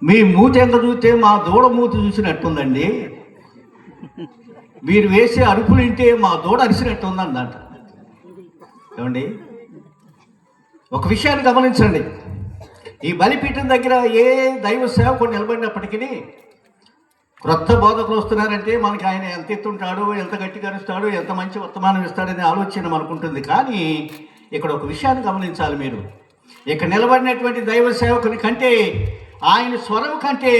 మీ మూతి ఎంత చూస్తే మా దూడ మూతి చూసినట్టుందండి, మీరు వేసే అరుపులు వింటే మా దూడ అరిసినట్టుందంట. ఏమండి, ఒక విషయాన్ని గమనించండి. ఈ బలిపీఠం దగ్గర ఏ దైవ సేవకుడు నిలబడినప్పటికీ క్రొత్త బోధకులు వస్తున్నారంటే మనకి ఆయన ఎంత ఎత్తుంటాడు, ఎంత గట్టిగా అరుస్తాడు, ఎంత మంచి వర్తమానం ఇస్తాడనే ఆలోచన మనకుంటుంది. కానీ ఇక్కడ ఒక విషయాన్ని గమనించాలి మీరు. ఇక్కడ నిలబడినటువంటి దైవ సేవకుని కంటే, ఆయన స్వరం కంటే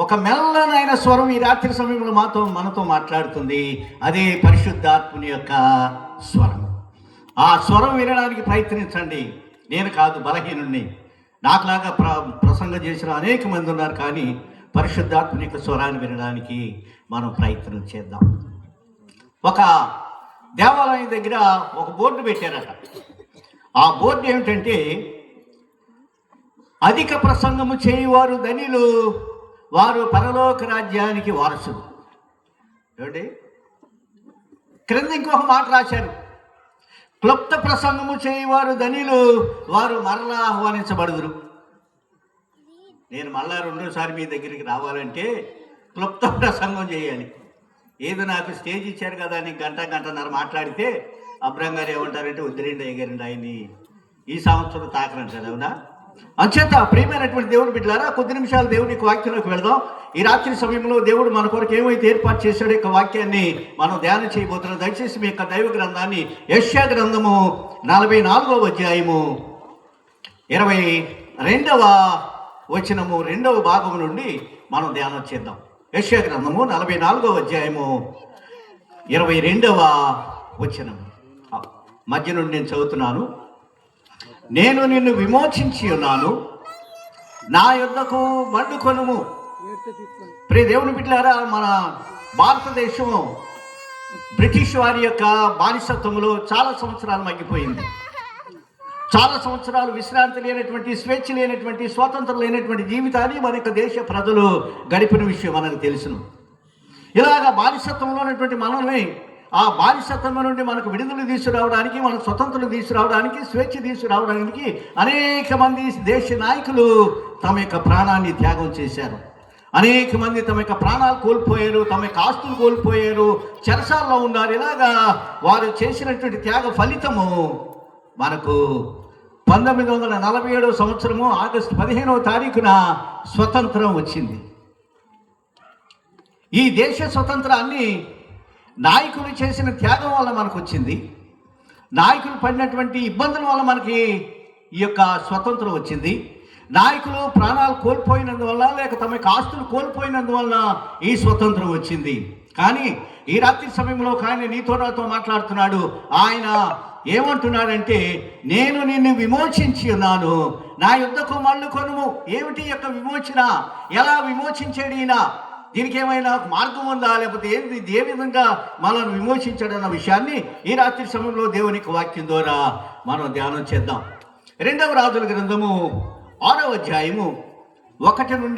ఒక మెల్లనైన స్వరం ఈ రాత్రి సమయంలో మనతో మాట్లాడుతుంది. అదే పరిశుద్ధాత్ముని యొక్క స్వరం. ఆ స్వరం వినడానికి ప్రయత్నించండి. నేను కాదు, బలహీనుణ్ణి, నాకులాగా ప్రసంగం చేసిన అనేక మంది ఉన్నారు. కానీ పరిశుద్ధాత్ముని యొక్క స్వరాన్ని వినడానికి మనం ప్రయత్నం చేద్దాం. ఒక దేవాలయం దగ్గర ఒక బోర్డు పెట్టారట. ఆ బోర్డు ఏమిటంటే, అధిక ప్రసంగము చేయువారు ధనిలు, వారు పరలోక రాజ్యానికి వారసులు. ఏమిటి? క్రింద ఇంకొక మాట రాశారు, క్లుప్త ప్రసంగము చేయువారు ధనిలు, వారు మరలా ఆహ్వానించబడుదురు. నేను మళ్ళా రెండోసారి మీ దగ్గరికి రావాలంటే క్లుప్త ప్రసంగం చేయాలి. ఏదో నాకు స్టేజ్ ఇచ్చారు కదా అని గంటన్నర మాట్లాడితే అబ్రహం గారు ఏమంటారంటే, వద్దులేండి అయ్యగారండి, ఆయన్ని ఈ సంవత్సరం తాకనంటారు. అవునా? అంచేత ప్రియమైనటువంటి దేవుని బిడ్డలారా, కొద్ది నిమిషాలు దేవుని యొక్క వాక్యంలోకి వెళదాం. ఈ రాత్రి సమయంలో దేవుడు మన కొరకు ఏమైతే ఏర్పాటు చేశాడో యొక్క వాక్యాన్ని మనం ధ్యానం చేయబోతున్నాం. దయచేసి మీ యొక్క దైవ గ్రంథాన్ని యెషయా గ్రంథము 44వ అధ్యాయము 22వ వచనము 2వ భాగము నుండి మనం ధ్యానం చేద్దాం. యెషయా గ్రంథము 44వ అధ్యాయము 22వ వచనము మధ్య నుండి నేను చదువుతున్నాను. నేను నిన్ను విమోచించి ఉన్నాను, నా యొద్దకు మళ్ళుకొనుము. ప్రియ దేవుని బిడ్డలారా, మన భారతదేశం బ్రిటిష్ వారి యొక్క బానిసత్వంలో చాలా సంవత్సరాలు మగ్గిపోయింది. చాలా సంవత్సరాలు విశ్రాంతి లేనటువంటి, స్వేచ్ఛ లేనటువంటి, స్వాతంత్రం లేనటువంటి జీవితాన్ని మన యొక్క దేశ ప్రజలు గడిపిన విషయం మనకు తెలుసును. ఇలాగ బానిసత్వంలో ఉన్నటువంటి మనల్ని, ఆ బానిసత్వం నుండి మనకు విడుదల తీసుకురావడానికి, మనకు స్వతంత్రం తీసుకురావడానికి, స్వేచ్ఛ తీసుకురావడానికి అనేక మంది దేశ నాయకులు తమ యొక్క ప్రాణాన్ని త్యాగం చేశారు. అనేక మంది తమ యొక్క ప్రాణాలు కోల్పోయారు, తమ యొక్క ఆస్తులు కోల్పోయారు, చెరసాల్లో ఉన్నారు. ఇలాగా వారు చేసినటువంటి త్యాగ ఫలితము మనకు 1947 సంవత్సరము ఆగస్టు 15వ తారీఖున స్వతంత్రం వచ్చింది. ఈ దేశ స్వతంత్రాన్ని నాయకులు చేసిన త్యాగం వల్ల మనకు వచ్చింది. నాయకులు పడినటువంటి ఇబ్బందుల వల్ల మనకి ఈ యొక్క స్వతంత్రం వచ్చింది. నాయకులు ప్రాణాలు కోల్పోయినందువల్ల, లేక తమ యొక్క ఆస్తులు కోల్పోయినందువల్ల ఈ స్వతంత్రం వచ్చింది. కానీ ఈ రాత్రి సమయంలో ఆయన నీతో నాతో మాట్లాడుతున్నాడు. ఆయన ఏమంటున్నాడంటే, నేను నిన్ను విమోచించి ఉన్నాను, నా యుద్ధకు మళ్ళుకొనుము. ఏమిటి యొక్క విమోచన? ఎలా విమోచించాడు ఈయన? దీనికి ఏమైనా మార్గం ఉందా, లేకపోతే ఏంది, ఏ విధంగా మనల్ని విమోచించాడన్న విషయాన్ని ఈ రాత్రి సమయంలో దేవునికి వాక్యం ద్వారా మనం ధ్యానం చేద్దాం. 2వ రాజుల గ్రంథము 6వ అధ్యాయము 1 నుండి